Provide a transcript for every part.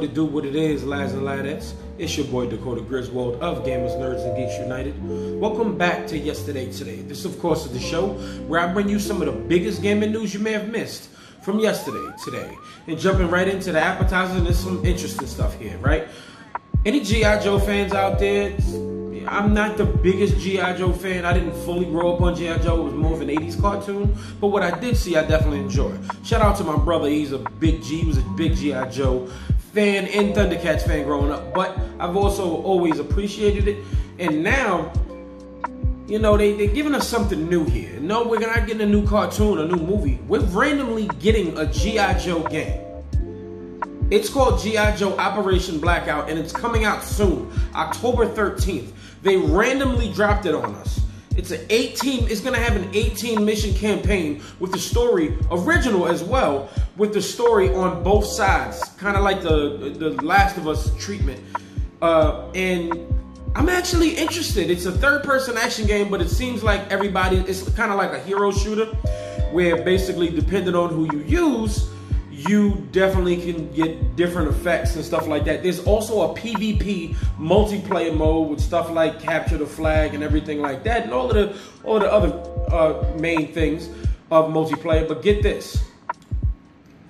it do, what it is, lads and ladettes. It's your boy Dakota Griswold of Gamers, Nerds, and Geeks United. Welcome back to Yesterday Today. This, of course, is the show where I bring you some of the biggest gaming news you may have missed from yesterday, today. And jumping right into the appetizers, there's some interesting stuff here, right? Any G.I. Joe fans out there? I'm not the biggest G.I. Joe fan. I didn't fully grow up on G.I. Joe. It was more of an 80s cartoon. But what I did see, I definitely enjoyed. Shout out to my brother. He was a big G.I. Joe fan and Thundercats fan growing up. But I've also always appreciated it. And now, you know, they're giving us something new here. No, we're not getting a new cartoon, a new movie. We're randomly getting a G.I. Joe game. It's called G.I. Joe Operation Blackout, and it's coming out soon, October 13th. They randomly dropped it on us. It's gonna have an 18 mission campaign with the story, original as well, with the story on both sides, kind of like the Last of Us treatment. And I'm actually interested. It's a third-person action game, but it seems like it's kind of like a hero shooter, where basically, depending on who you use, you definitely can get different effects and stuff like that. There's also a PvP multiplayer mode with stuff like capture the flag and everything like that, and all the other main things of multiplayer. But get this,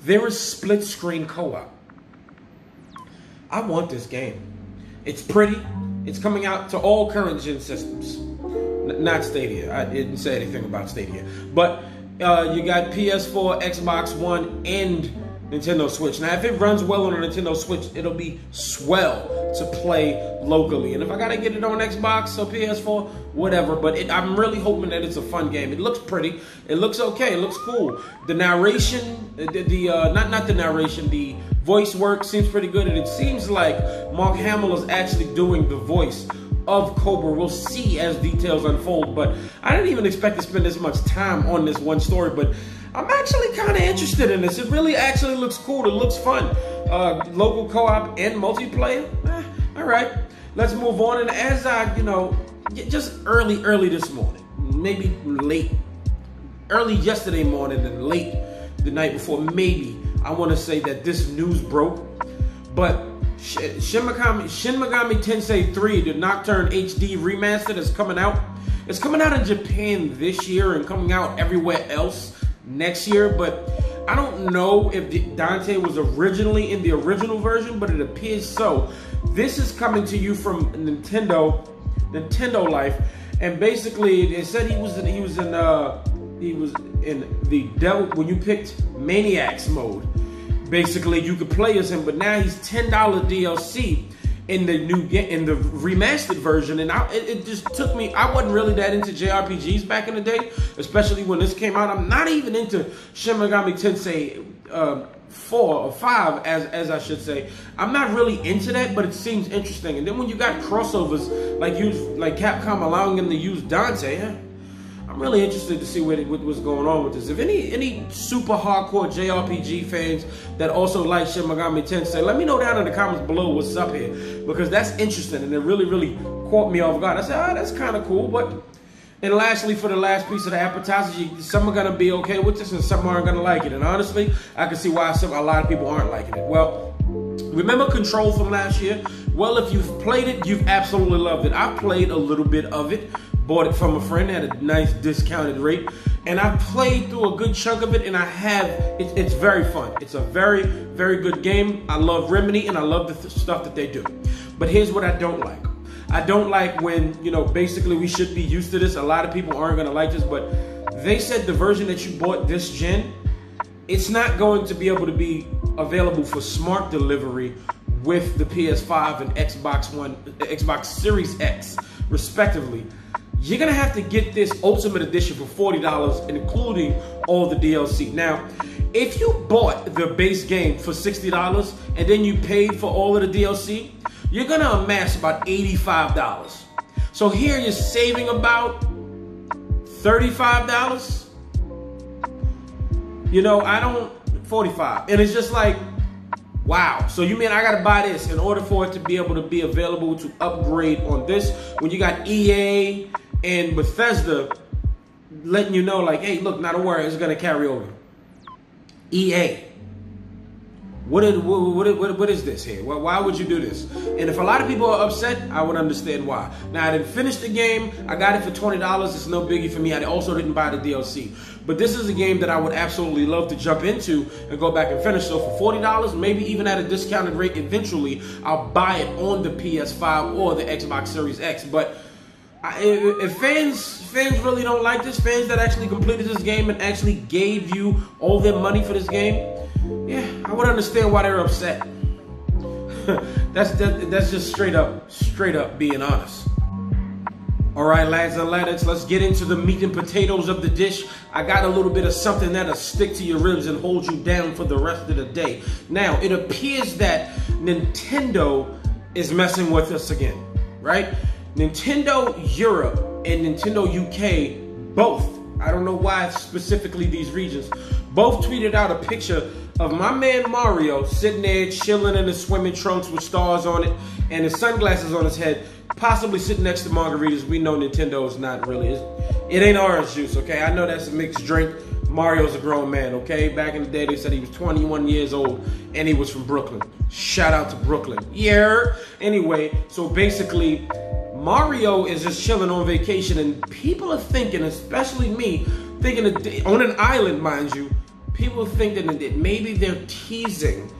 there is split screen co-op. I want this game. It's pretty. It's coming out to all current gen systems. Not Stadia. I didn't say anything about Stadia, but you got PS4, Xbox One, and Nintendo Switch. Now, if it runs well on a Nintendo Switch, it'll be swell to play locally. And if I gotta get it on Xbox or PS4, whatever. But I'm really hoping that it's a fun game. It looks pretty. It looks okay. It looks cool. The narration, not the narration, the voice work seems pretty good. And it seems like Mark Hamill is actually doing the voice of Cobra. We'll see as details unfold, but I didn't even expect to spend this much time on this one story, but I'm actually kind of interested in this. It really actually looks cool. It looks fun. Local co-op and multiplayer. All right, let's move on. And as I, just early this morning, maybe late, early yesterday morning and late the night before, maybe, I want to say that this news broke, but Shin Megami Tensei 3, the Nocturne HD remastered, is coming out. It's coming out in Japan this year and coming out everywhere else next year, but I don't know if Dante was originally in the original version, but it appears so. This is coming to you from Nintendo Life, and basically they said he was in the devil when you picked Maniacs mode. Basically, you could play as him, but now he's $10 DLC in the remastered version. And it just took me. I wasn't really that into JRPGs back in the day, especially when this came out. I'm not even into Shin Megami Tensei 4 or 5, as I should say. I'm not really into that, but it seems interesting. And then when you got crossovers like Capcom allowing them to use Dante, I'm really interested to see what's going on with this. If any super hardcore JRPG fans that also like Shin Megami Tensei, let me know down in the comments below what's up here, because that's interesting and it really caught me off guard. I said, that's kind of cool. And lastly, for the last piece of the appetizer, some are gonna be okay with this and some aren't gonna like it. And honestly, I can see why a lot of people aren't liking it. Well, remember Control from last year? Well, if you've played it, you've absolutely loved it. I played a little bit of it. Bought it from a friend at a nice discounted rate, and I played through a good chunk of it, and it's very fun. It's a very good game. I love Remedy, and I love the stuff that they do. But here's what I don't like. I don't like when, basically we should be used to this. A lot of people aren't gonna like this, but they said the version that you bought this gen, it's not going to be able to be available for smart delivery with the PS5 and Xbox Series X, respectively. You're gonna have to get this Ultimate Edition for $40, including all the DLC. Now, if you bought the base game for $60 and then you paid for all of the DLC, you're gonna amass about $85. So here you're saving about $35. $45. And it's just like, wow. So you mean I gotta buy this in order for it to be able to be available to upgrade on this, when you got EA and Bethesda letting you know, like, hey, look, not a worry, it's gonna carry over. EA. What is this here? Why would you do this? And if a lot of people are upset, I would understand why. Now, I didn't finish the game. I got it for $20. It's no biggie for me. I also didn't buy the DLC. But this is a game that I would absolutely love to jump into and go back and finish. So for $40, maybe even at a discounted rate, eventually I'll buy it on the PS5 or the Xbox Series X. But if fans really don't like this, fans that actually completed this game and actually gave you all their money for this game, yeah, I would understand why they're upset. That's just straight up being honest. All right, lads and ladettes, let's get into the meat and potatoes of the dish. I got a little bit of something that'll stick to your ribs and hold you down for the rest of the day. Now, it appears that Nintendo is messing with us again, right? Nintendo Europe and Nintendo UK, both, I don't know why specifically these regions, both tweeted out a picture of my man Mario sitting there chilling in his swimming trunks with stars on it and his sunglasses on his head, possibly sitting next to margaritas. We know Nintendo is not really, it ain't orange juice, okay? I know that's a mixed drink. Mario's a grown man, okay? Back in the day, they said he was 21 years old and he was from Brooklyn. Shout out to Brooklyn. Yeah. Anyway, so basically, Mario is just chilling on vacation, and people are thinking, especially me, thinking that on an island, mind you, people are thinking that maybe they're teasing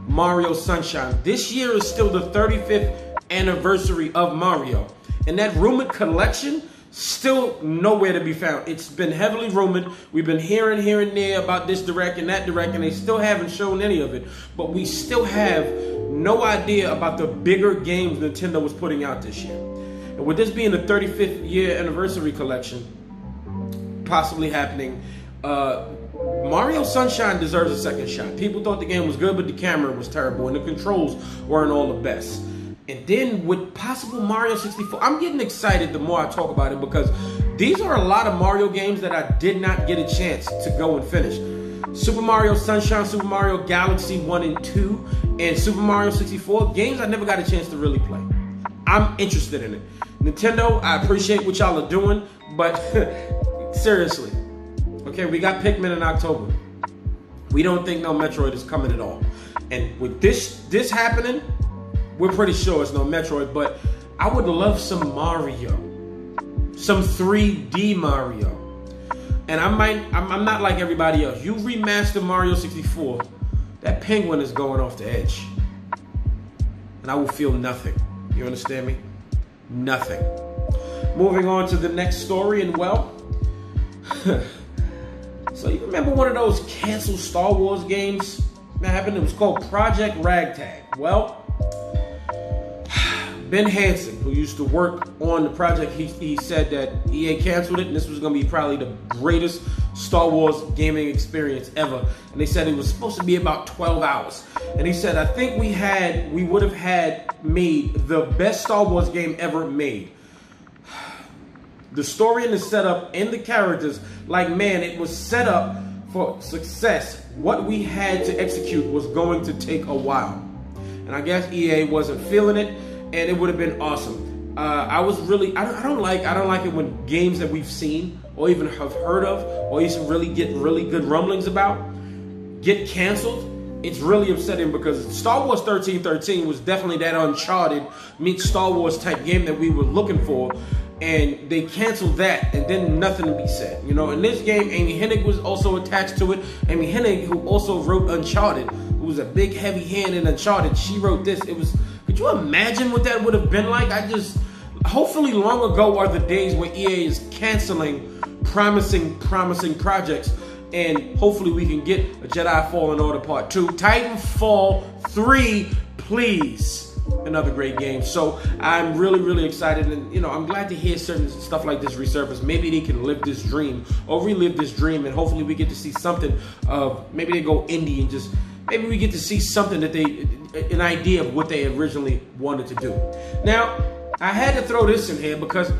Mario Sunshine. This year is still the 35th anniversary of Mario, and that rumored collection still nowhere to be found. It's been heavily rumored. We've been hearing here and there about this direct and that direct, and they still haven't shown any of it. But we still have no idea about the bigger games Nintendo was putting out this year. And with this being the 35th year anniversary collection possibly happening, Mario Sunshine deserves a second shot. People thought the game was good, but the camera was terrible and the controls weren't all the best. And then with possible Mario 64, I'm getting excited the more I talk about it, because these are a lot of Mario games that I did not get a chance to go and finish. Super Mario Sunshine, Super Mario Galaxy 1 and 2, and Super Mario 64, games I never got a chance to really play. I'm interested in it. Nintendo, I appreciate what y'all are doing, but seriously, okay, we got Pikmin in October. We don't think no Metroid is coming at all. And with this happening, we're pretty sure it's no Metroid, but I would love some Mario. Some 3D Mario. And I'm not like everybody else. You remaster Mario 64, that penguin is going off the edge. And I will feel nothing. You understand me? Nothing. Moving on to the next story, and well, so you remember one of those canceled Star Wars games that happened? It was called Project Ragtag. Well, Ben Hansen, who used to work on the project, he said that EA canceled it, and this was going to be probably the greatest Star Wars gaming experience ever. And they said it was supposed to be about 12 hours. And he said, I think we would have had made the best Star Wars game ever made. The story and the setup and the characters, like, man, it was set up for success. What we had to execute was going to take a while. And I guess EA wasn't feeling it, and it would have been awesome. I don't like it when games that we've seen or even have heard of or even really get really good rumblings about get canceled. It's really upsetting, because Star Wars 1313 was definitely that Uncharted meets Star Wars type game that we were looking for, and they canceled that, and then nothing to be said. You know, in this game, Amy Hennig was also attached to it. Amy Hennig, who also wrote Uncharted, who was a big heavy hand in Uncharted, she wrote this. Could you imagine what that would have been like? Hopefully long ago are the days where EA is canceling promising projects, and hopefully we can get a Jedi Fallen Order Part 2. Titanfall 3, please. Another great game. So I'm really excited, and you know, I'm glad to hear certain stuff like this resurface. Maybe they can live this dream or relive this dream, and hopefully we get to see something of, maybe they go indie and just, maybe we get to see something that an idea of what they originally wanted to do. Now, I had to throw this in here because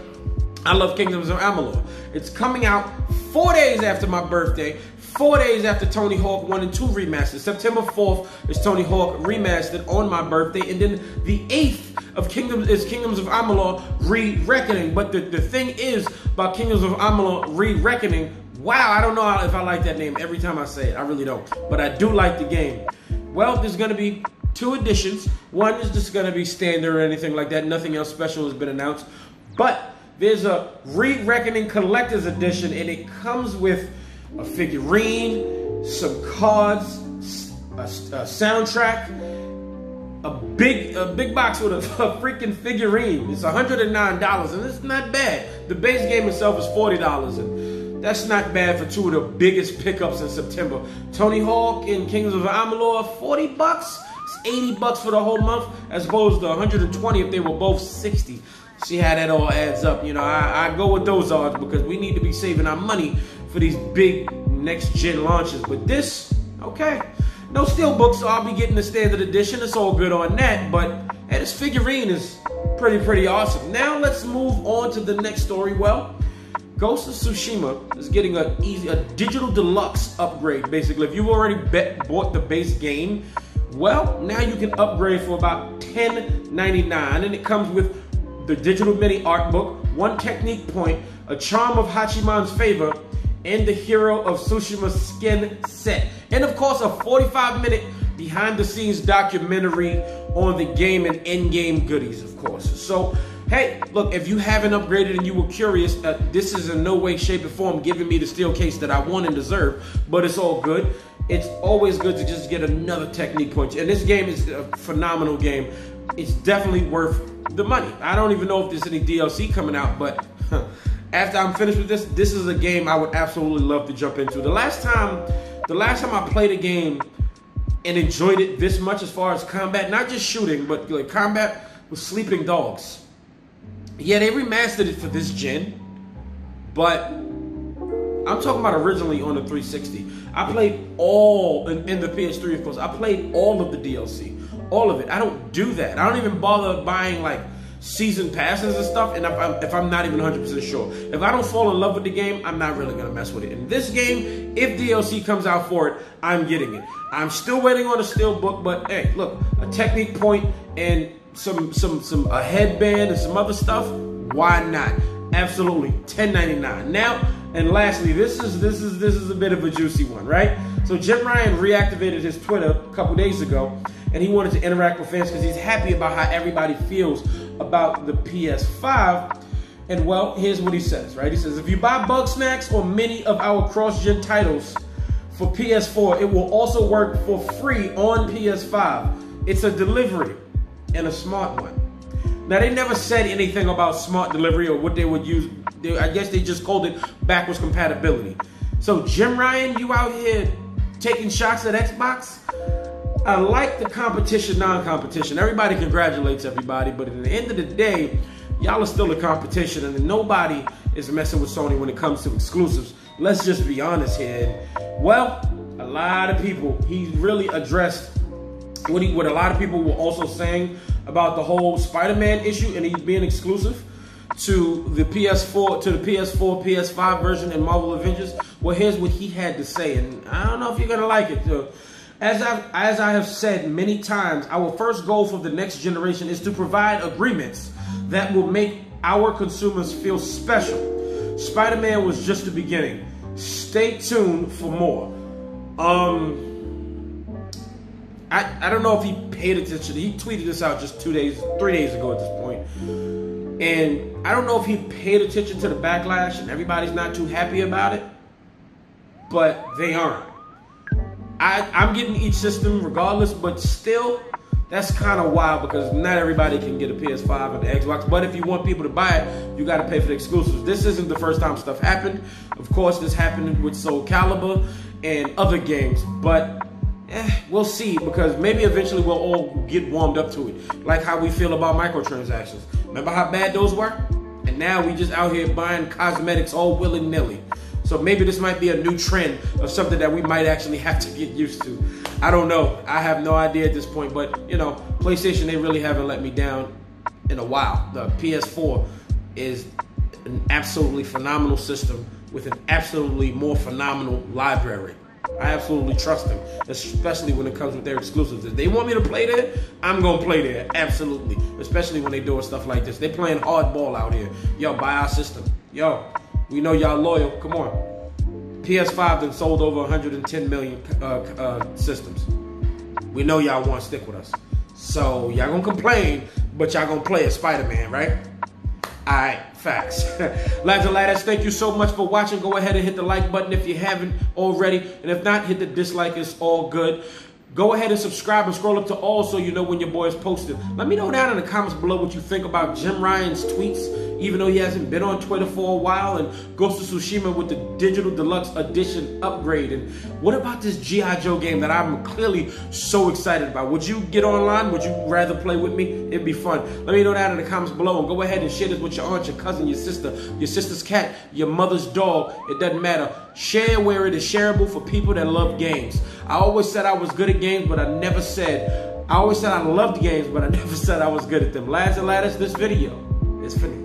I love Kingdoms of Amalur. It's coming out 4 days after my birthday, 4 days after Tony Hawk 1 and 2 remastered. September 4th is Tony Hawk remastered on my birthday, and then the 8th of Kingdoms of Amalur Re-Reckoning. But the thing is about Kingdoms of Amalur Re-Reckoning, wow, I don't know if I like that name every time I say it. I really don't. But I do like the game. Well, there's going to be 2 editions. One is just going to be standard or anything like that. Nothing else special has been announced. But there's a Re-Reckoning Collector's Edition, and it comes with a figurine, some cards, a soundtrack, a big box with a freaking figurine. It's $109, and it's not bad. The base game itself is $40, and that's not bad for 2 of the biggest pickups in September. Tony Hawk and Kings of Amalur, $40. It's $80 for the whole month, as opposed to $120 if they were both $60. See how that all adds up. You know, I go with those odds because we need to be saving our money for these big next-gen launches. But this, okay. No steelbook, so I'll be getting the standard edition. It's all good on that, but hey, this figurine is pretty awesome. Now let's move on to the next story. Well, Ghost of Tsushima is getting a digital deluxe upgrade. Basically, if you've already bought the base game, well, now you can upgrade for about $10.99, and it comes with the digital mini art book, 1 technique point, a charm of Hachiman's favor, and the Hero of Tsushima skin set. And of course, a 45-minute behind-the-scenes documentary on the game and in-game goodies, of course. So, hey, look, if you haven't upgraded and you were curious, this is in no way, shape, or form giving me the steel case that I want and deserve, but it's all good. It's always good to just get another technique point. And this game is a phenomenal game. It's definitely worth the money. I don't even know if there's any DLC coming out, but after I'm finished with this, this is a game I would absolutely love to jump into. The last time I played a game and enjoyed it this much as far as combat, not just shooting, but like combat, was Sleeping Dogs. Yeah, they remastered it for this gen, but I'm talking about originally on the 360. I played all, in the PS3 of course, I played all of the DLC. All of it. I don't do that. I don't even bother buying like season passes and stuff, and if I'm not even 100% sure. If I don't fall in love with the game, I'm not really gonna mess with it. In this game, if DLC comes out for it, I'm getting it. I'm still waiting on a steelbook, but hey, look, a technique point and a headband and some other stuff. Why not? Absolutely, $10.99. Now, and lastly, this is a bit of a juicy one, right? So Jim Ryan reactivated his Twitter a couple days ago, and he wanted to interact with fans because he's happy about how everybody feels about the PS5. And well, here's what he says, right? He says, if you buy Bugsnax or many of our cross-gen titles for PS4, it will also work for free on PS5. It's a delivery and a smart one. Now, they never said anything about smart delivery or what they would use. I guess they just called it backwards compatibility. So, Jim Ryan, you out here taking shots at Xbox? I like the competition, non-competition. Everybody congratulates everybody, but at the end of the day, y'all are still a competition, and nobody is messing with Sony when it comes to exclusives. Let's just be honest here. Well, a lot of people, he really addressed what a lot of people were also saying about the whole Spider-Man issue and he being exclusive to the PS4, PS5 version and Marvel Avengers. Well, here's what he had to say, and I don't know if you're gonna like it. As I have said many times, our first goal for the next generation is to provide agreements that will make our consumers feel special. Spider-Man was just the beginning. Stay tuned for more. I don't know if he paid attention. He tweeted this out just 3 days ago at this point. And I don't know if he paid attention to the backlash and everybody's not too happy about it, but they aren't. I'm getting each system regardless, but still, that's kind of wild because not everybody can get a PS5 and the Xbox. But if you want people to buy it, you got to pay for the exclusives. This isn't the first time stuff happened. Of course, this happened with Soul Calibur and other games, but we'll see, because maybe eventually we'll all get warmed up to it. Like how we feel about microtransactions. Remember how bad those were? And now we just out here buying cosmetics all willy-nilly. So maybe this might be a new trend of something that we might actually have to get used to. I don't know. I have no idea at this point. But, you know, PlayStation, they really haven't let me down in a while. The PS4 is an absolutely phenomenal system with an absolutely more phenomenal library. I absolutely trust them, especially when it comes with their exclusives. If they want me to play there, I'm going to play there, absolutely. Especially when they doing stuff like this. They're playing hardball out here. Yo, buy our system. Yo, we know y'all loyal. Come on. PS5 then sold over 110 million systems. we know y'all want to stick with us. So y'all gonna complain, but y'all gonna play as Spider-Man, right? Alright, facts. Lads and lads, thank you so much for watching. Go ahead and hit the like button if you haven't already. And if not, hit the dislike. It's all good. Go ahead and subscribe and scroll up to all so you know when your boy is posted. Let me know down in the comments below what you think about Jim Ryan's tweets, even though he hasn't been on Twitter for a while, and Ghost of Tsushima with the Digital Deluxe Edition upgrade. And what about this G.I. Joe game that I'm clearly so excited about? Would you get online? Would you rather play with me? It'd be fun. Let me know down in the comments below, and go ahead and share this with your aunt, your cousin, your sister's cat, your mother's dog. It doesn't matter. Share where it is shareable for people that love games. I always said I was good at games, but I always said I loved games, but I never said I was good at them. Lads and ladders, this video is finished.